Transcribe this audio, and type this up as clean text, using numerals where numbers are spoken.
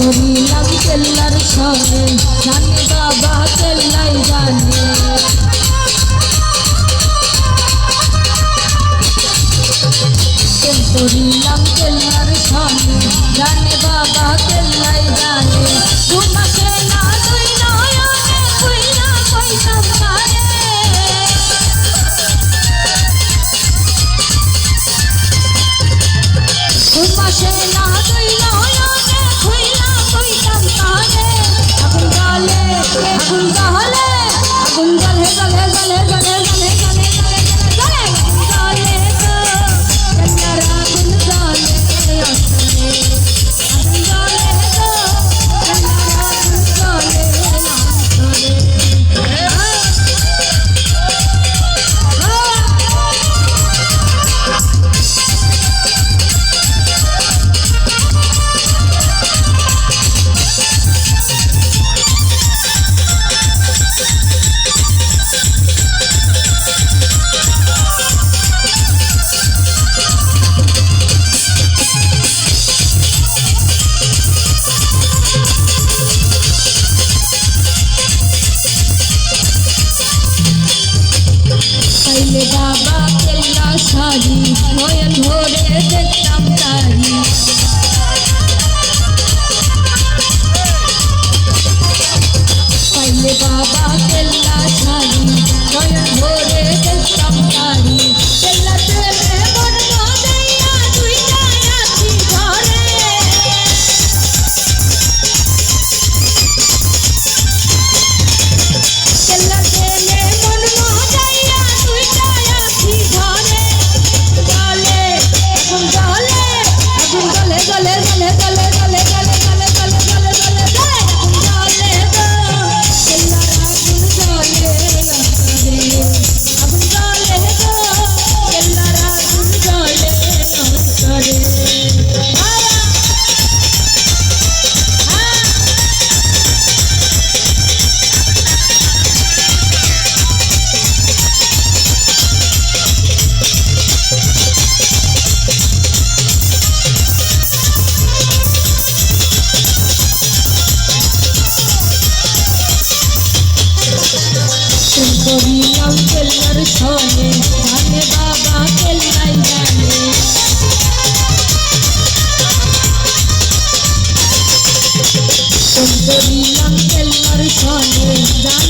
করিলাম কেল্লার সনে জানে বাবা কেল্লাই জানে করিলাম কেল্লার সনে জানে বাবা কেল্লাই জানে ঘুমাসে না তুই নয়নে কইরা কইতাম কারে ঘুমাসে না তুই নয়নে কইরা কইতাম কারে আগুন জ্বলে আগুন জ্বলে আগুন জ্বলে জ্বলে জ্বলে জ্বলে জ্বলে জ্বলে জ্বলে জ্বলে বাবা কেল্লা শাড়ি নয়ন ভরে দেখতাম তারি পাইলে বাবা কেল্লা শাড়ি নয়ন ভরে দেখতাম তারি কেল্লাতে মন মজাইয়া দুইটা আছি ঘরে কেল্লাতে মন মজাইয়া দুইটা আছি ঘরে জ্বলে আগুন জ্বলে আগুন জ্বলে জ্বলে জ্বলে জ্বলে জ্বলে জ্বলে জ্বলে জ্বলে জ্বলে জ্বলে জ্বলে আগুন জ্বলে গো কেল্লার আগুন জ্বলে অন্তরে আগুন জ্বলে গো কেল্লার আগুন জ্বলে অন্তরে করিলাম কেল্লার সনে জানে বাবা কেল্লাই জানে করিলাম কেল্লার সনে জানে